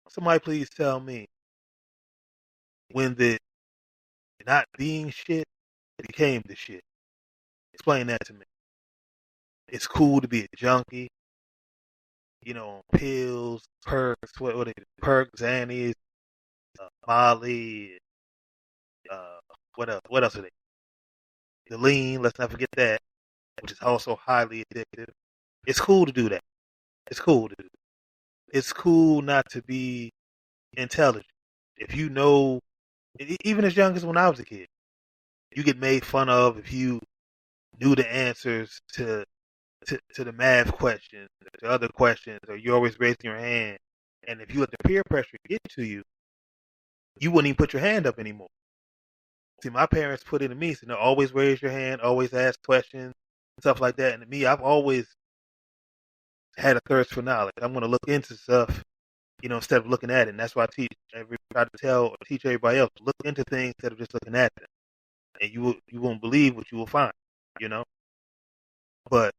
Somebody please tell me when the not being shit became the shit. Explain that to me. It's cool to be a junkie, on pills, perks, what are they? Perks, Xannies, Molly, what else? What else are they? The lean, let's not forget that, which is also highly addictive. It's cool to do that. It's cool to do. It's cool not to be intelligent. If you know, even as young as when I was a kid, you get made fun of if you knew the answers to the math questions, to other questions, or you're always raising your hand. And if you let the peer pressure get to you, you wouldn't even put your hand up anymore. See, my parents put it in me, so always raise your hand, always ask questions, stuff like that. And to me, I've always had a thirst for knowledge. I'm going to look into stuff, instead of looking at it. And that's why I try to tell or teach everybody else, look into things instead of just looking at them. And you won't believe what you will find, you know. But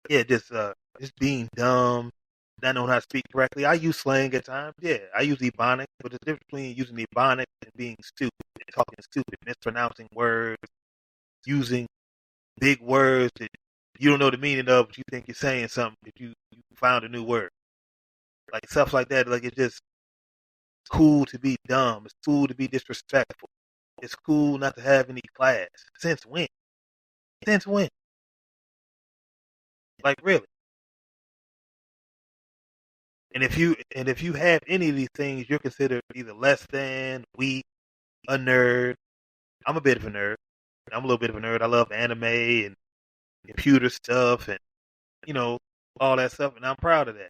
yeah, just being dumb, not knowing how to speak correctly. I use slang at times. Yeah, I use ebonics, but the difference between using ebonics and being stupid, and talking stupid, mispronouncing words, using big words that you don't know the meaning of, but you think you're saying something that you found a new word. Like stuff like that. Like it's just cool to be dumb. It's cool to be disrespectful. It's cool not to have any class. Since when? Since when? Like really? And if you have any of these things, you're considered either less than, weak, a nerd. I'm a bit of a nerd. I'm a little bit of a nerd. I love anime and computer stuff and all that stuff, and I'm proud of that.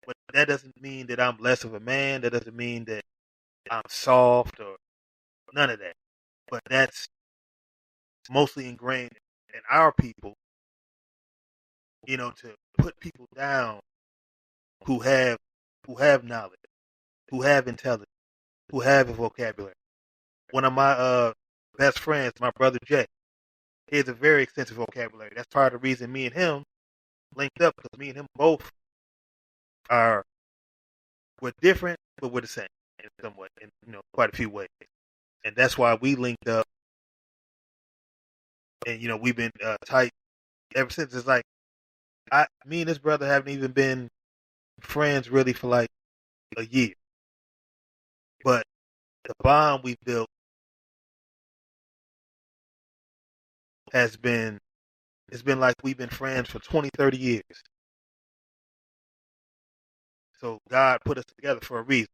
But that doesn't mean that I'm less of a man. That doesn't mean that I'm soft or none of that. But that's mostly ingrained in our people, to put people down who have knowledge, who have intelligence, who have a vocabulary. One of my best friends, my brother Jay, he has a very extensive vocabulary. That's part of the reason me and him linked up, because me and him both we're different, but we're the same in somewhat, in quite a few ways. And that's why we linked up, and we've been tight ever since. It's like me and this brother haven't even been friends really for like a year, but the bond we built has been it's been like we've been friends for 20, 30 years. So God put us together for a reason,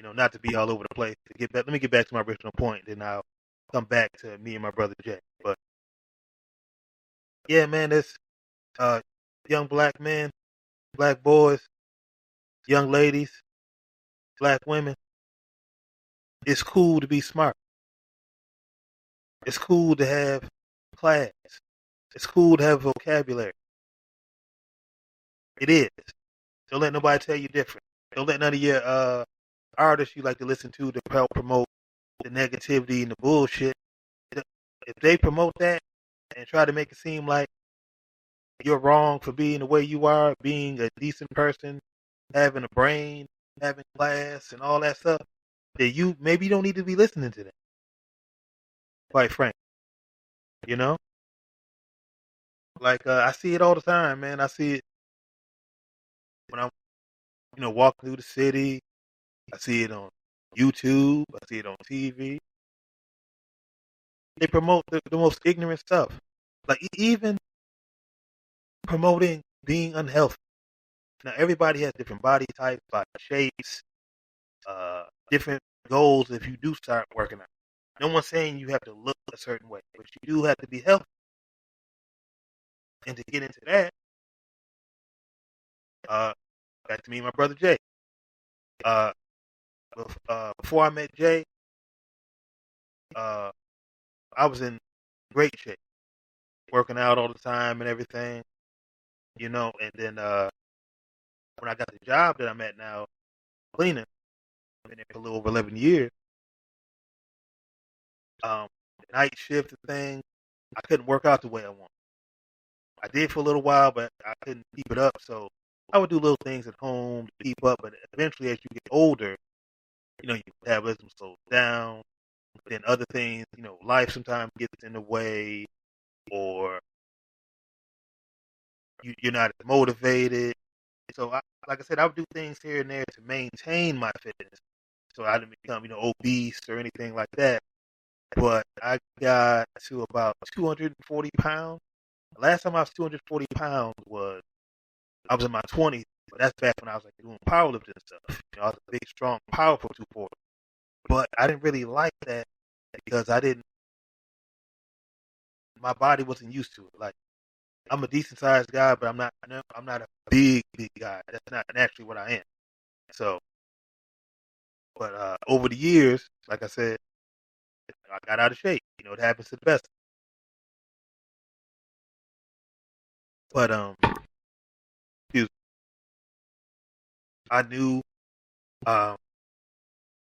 not to be all over the place. Let me get back to my original point, then I'll come back to me and my brother Jay. But yeah, man, this young black men, black boys, young ladies, black women. It's cool to be smart. It's cool to have class. It's cool to have vocabulary. It is. Don't let nobody tell you different. Don't let none of your artists you like to listen to help promote the negativity and the bullshit. If they promote that and try to make it seem like you're wrong for being the way you are, being a decent person, having a brain, having class, and all that stuff, then you don't need to be listening to them. Quite frank, you know. Like I see it all the time, man. I see it when I'm, walking through the city. I see it on YouTube. I see it on TV. They promote the most ignorant stuff, like even promoting being unhealthy. Now everybody has different body types, body shapes, different goals. If you do start working out, no one's saying you have to look a certain way, but you do have to be healthy. And to get into that, back to me and my brother Jay. Uh, Before I met Jay, I was in great shape, working out all the time and everything, And then when I got the job that I'm at now, cleaning, I've been there for a little over 11 years. The night shift thing, I couldn't work out the way I want. I did for a little while, but I couldn't keep it up. So I would do little things at home to keep up, but eventually, as you get older, your metabolism slows down. Then other things, life sometimes gets in the way, or you're not as motivated. So, like I said, I would do things here and there to maintain my fitness. So I didn't become, obese or anything like that. But I got to about 240 pounds. The last time I was 240 pounds was I was in my 20s, but that's back when I was like doing powerlifting and stuff. I was a big, strong, powerful 240. But I didn't really like that because my body wasn't used to it. Like, I'm a decent sized guy, but I'm not a big, big guy. That's not naturally what I am. So, but over the years, like I said, I got out of shape. It happens to the best. But excuse me, I knew um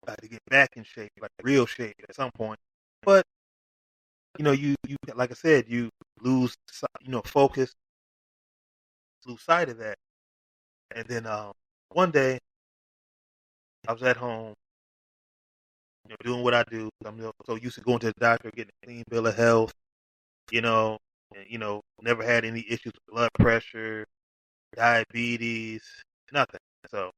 I had to get back in shape, like real shape, at some point. But you like I said, you lose focus, lose sight of that, and then one day I was at home, doing what I do. I'm so used to going to the doctor, getting a clean bill of health, you know, and never had any issues with blood pressure, diabetes, nothing. So,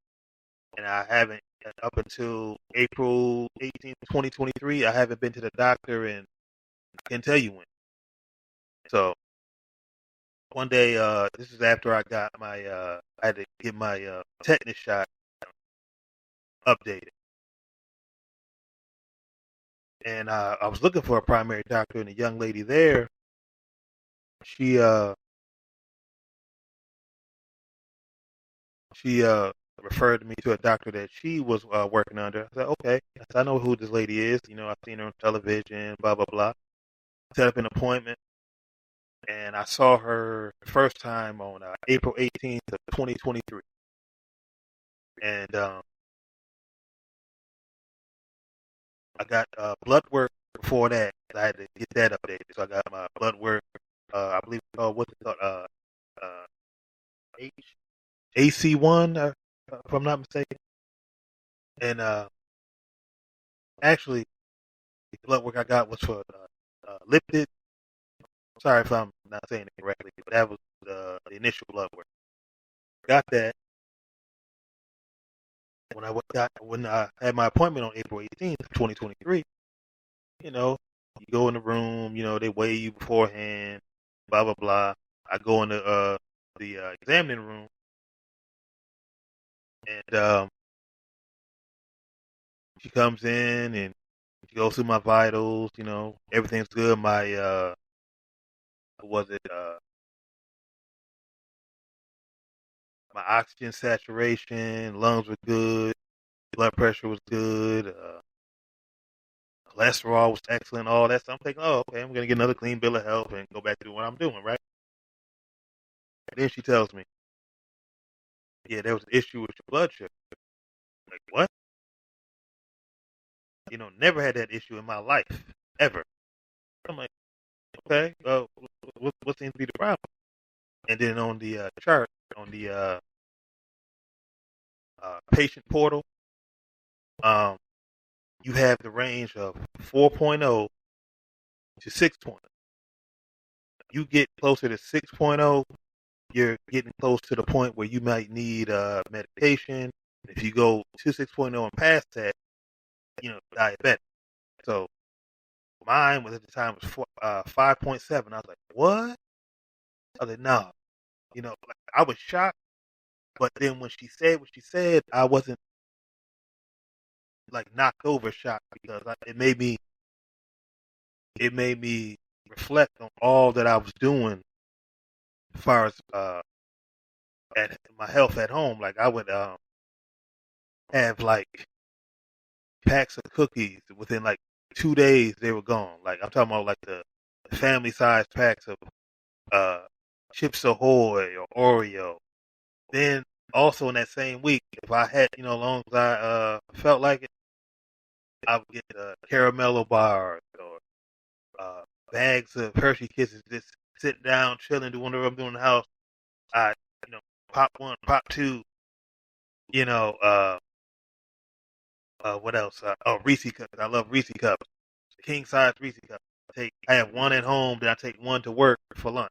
and I haven't up until April 18th, 2023. I haven't been to the doctor, and I can't tell you when. So one day, this is after I had to get my tetanus shot updated, and I was looking for a primary doctor, and the young lady there, she uh she referred me to a doctor that she was working under. I said, okay, I know who this lady is. I've seen her on television, blah blah blah. Set up an appointment, and I saw her the first time on April 18th of 2023, and I got blood work before that. I had to get that updated, so I got my blood work. I believe it's called what's it called? Uh, H AC1, if I'm not mistaken. And actually, the blood work I got was for lipid. Sorry if I'm not saying it correctly, but that was the initial blood work. Got that when I had my appointment on April 18th, 2023. You go in the room. They weigh you beforehand. Blah blah blah. I go in the examining room, and she comes in and she goes through my vitals. Everything's good. My was it my oxygen saturation, lungs were good, blood pressure was good, cholesterol was excellent, all that. So I'm thinking, oh, okay, I'm gonna get another clean bill of health and go back to doing what I'm doing, right? And then she tells me, yeah, there was an issue with your blood sugar. Like, what? Never had that issue in my life, ever. I'm like, okay, what seems to be the problem? And then on the chart, on the patient portal, um, you have the range of 4.0 to 6.0. You get closer to 6.0, you're getting close to the point where you might need medication. If you go to 6.0 and past that, diabetic. So mine was at the time was 5.7. I was like, what? I was like, no. Like, I was shocked, but then when she said what she said, I wasn't like knocked over shocked because it made me reflect on all that I was doing as far as at my health at home. Like, I would have like packs of cookies within like 2 days. They were gone. Like, I'm talking about like the family size packs of uh Chips Ahoy or Oreo. Then also in that same week, if I had, as long as I felt like it, I would get caramello bars or uh, bags of Hershey Kisses. Just sit down, chilling, do whatever I'm doing in the house. I, pop one, pop two, you know, what else? Oh, Reese cups. I love Reese cups. King size Reese cups. I have one at home, then I take one to work for lunch.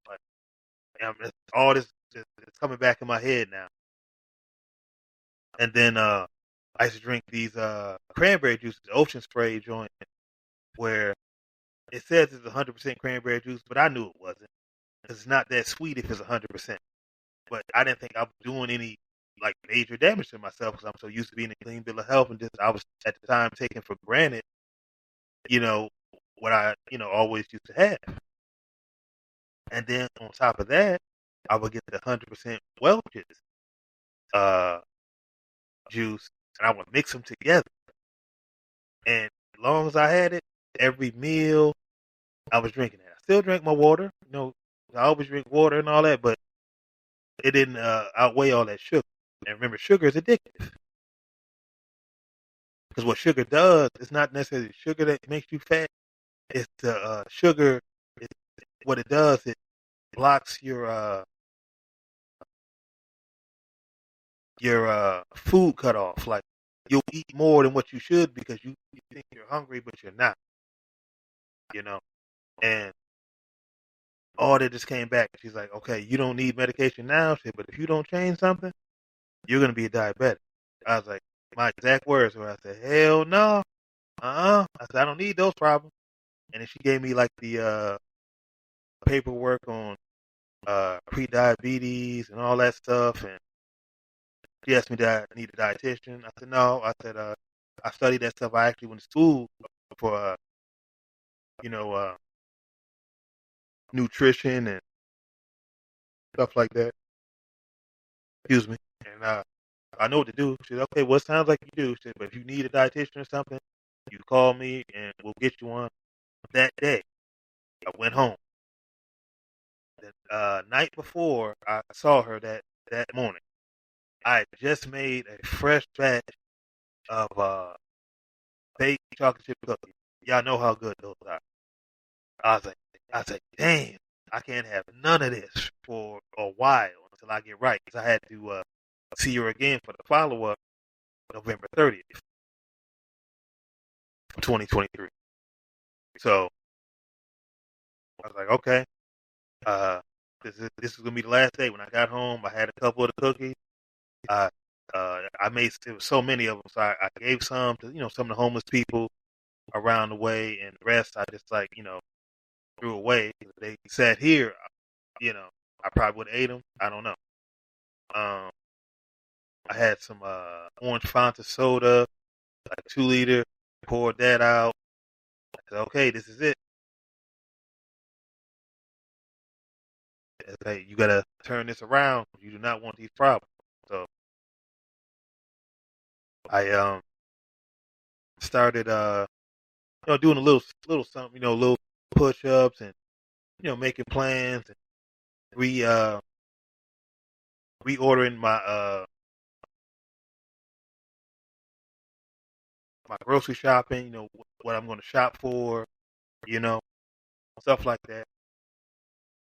Like, all this is coming back in my head now. And then I used to drink these cranberry juices, ocean spray joint, where it says it's 100% cranberry juice, but I knew it wasn't. It's not that sweet if it's 100%. But I didn't think I was doing any like major damage to myself because I'm so used to being a clean bill of health, and just I was at the time taking for granted, you know, what I always used to have. And then on top of that, I would get the 100% Welch's uh, juice, and I would mix them together. And as long as I had it, every meal I was drinking it. I still drank my water. I always drink water and all that, but it didn't outweigh all that sugar. And remember, sugar is addictive. Because what sugar does, it's not necessarily sugar that makes you fat. It's the sugar. What it does, it blocks your food cutoff. Like, you'll eat more than what you should because you think you're hungry, but you're not. And all that just came back. She's like, okay, you don't need medication now, shit, but if you don't change something, you're gonna be a diabetic. I was like, my exact words were, I said, hell no, I said, I don't need those problems. And then she gave me like the paperwork on pre-diabetes and all that stuff, and she asked me, did I need a dietitian? I said no. I said I studied that stuff. I actually went to school for you know uh, nutrition and stuff like that. Excuse me. And I know what to do. She said, okay, well, it sounds like you do. She said, but if you need a dietitian or something, you call me and we'll get you one. That day, I went home. The night before I saw her that morning, I had just made a fresh batch of baked chocolate chip cookies. Y'all know how good those are. I was like, damn, I can't have none of this for a while until I get right. Because I had to see her again for the follow up November 30th, 2023. So I was like, okay, this is gonna be the last day. When I got home, I had a couple of the cookies. I I made there was so many of them, so I gave some to some of the homeless people around the way, and the rest I just like threw away. They sat here, I probably would have ate them. I don't know. Um, I had some orange Fanta soda, like 2 liter. Poured that out. I said, okay, this is it. I said, hey, you gotta turn this around. You do not want these problems. So I started doing a little something, little push ups and making plans and re reordering my grocery shopping, what I'm gonna shop for, you know, stuff like that.